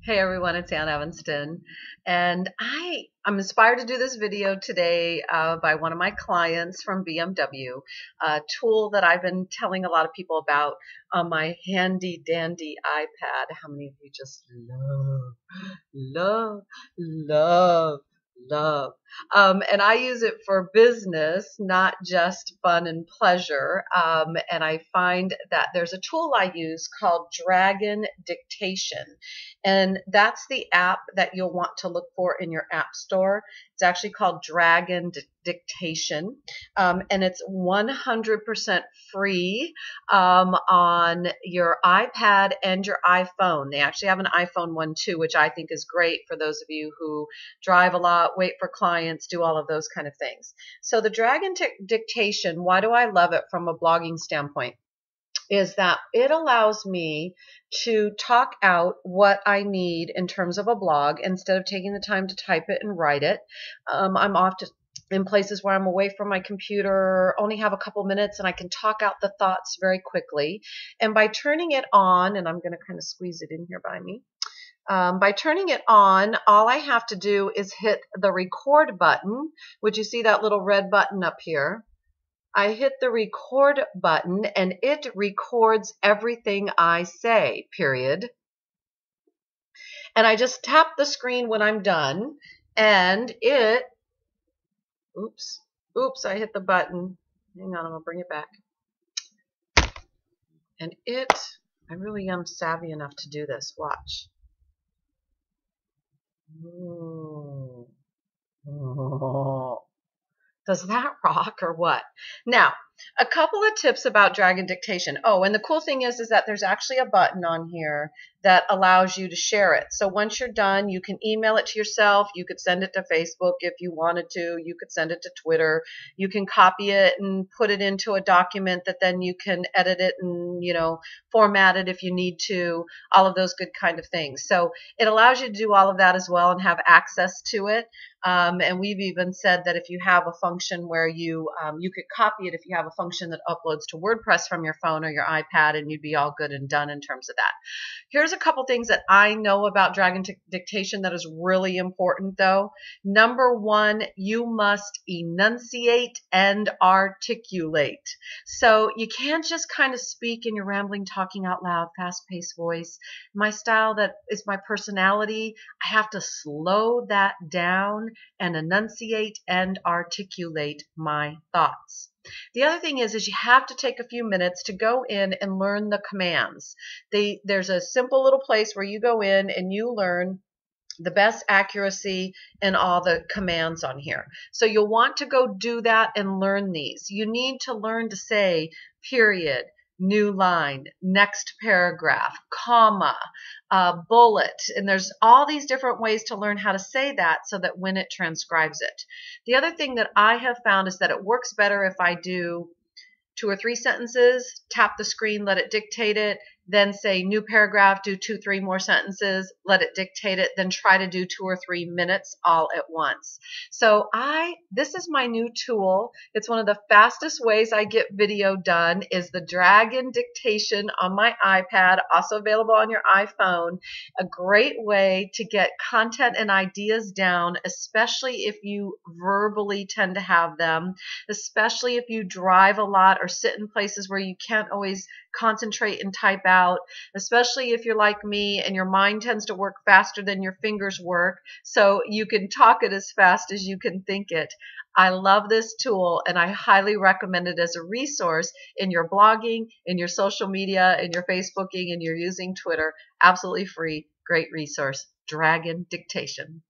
Hey everyone, it's Evanston, and I'm inspired to do this video today by one of my clients from BMW, a tool that I've been telling a lot of people about on my handy dandy iPad. How many of you just love, love, love? And I use it for business, not just fun and pleasure. And I find that there's a tool I use called Dictation. And that's the app that you'll want to look for in your app store. It's actually called Dictation. And it's 100% free on your iPad and your iPhone. They actually have an iPhone one too, which I think is great for those of you who drive a lot, wait for clients, do all of those kind of things. So the Dictation, why do I love it from a blogging standpoint? Is that it allows me to talk out what I need in terms of a blog instead of taking the time to type it and write it. I'm often in places where I'm away from my computer, only have a couple minutes, and I can talk out the thoughts very quickly. And by turning it on, and I'm going to kind of squeeze it in here by me, by turning it on, all I have to do is hit the record button, which you see that little red button up here. I hit the record button and it records everything I say, period. And I just tap the screen when I'm done and it, oops, I hit the button. Hang on, I'm gonna bring it back. And I really am savvy enough to do this, watch. Oh. Does that rock or what? Now, a couple of tips about Dictation. Oh, and the cool thing is that there's actually a button on here that allows you to share it. So once you're done, you can email it to yourself. You could send it to Facebook if you wanted to. You could send it to Twitter. You can copy it and put it into a document that then you can edit it and, format it if you need to, all of those good kind of things. So it allows you to do all of that as well and have access to it. And we've even said that if you have a function where you could copy it if you have a function that uploads to WordPress from your phone or your iPad, and you'd be all good and done in terms of that. Here's a couple things that I know about Dictation that is really important though. Number one, you must enunciate and articulate. So you can't just kind of speak in your rambling, talking out loud, fast-paced voice. My style, that is my personality. I have to slow that down and enunciate and articulate my thoughts. The other thing is you have to take a few minutes to go in and learn the commands. There's a simple little place where you go in and you learn the best accuracy in all the commands on here. So you'll want to go do that and learn these. You need to learn to say period, new line, next paragraph, comma, bullet, and there's all these different ways to learn how to say that so that when it transcribes it. The other thing that I have found is that it works better if I do 2 or 3 sentences, tap the screen, let it dictate it, then say new paragraph, do 2, 3 more sentences, let it dictate it, then try to do 2 or 3 minutes all at once. So this is my new tool. It's one of the fastest ways I get video done is the Dictation on my iPad, also available on your iPhone. A great way to get content and ideas down, especially if you verbally tend to have them, especially if you drive a lot or sit in places where you can't always concentrate and type out, especially if you're like me and your mind tends to work faster than your fingers work, so you can talk it as fast as you can think it. I love this tool and I highly recommend it as a resource in your blogging, in your social media, in your Facebooking, and you're using Twitter. Absolutely free, great resource. Dictation.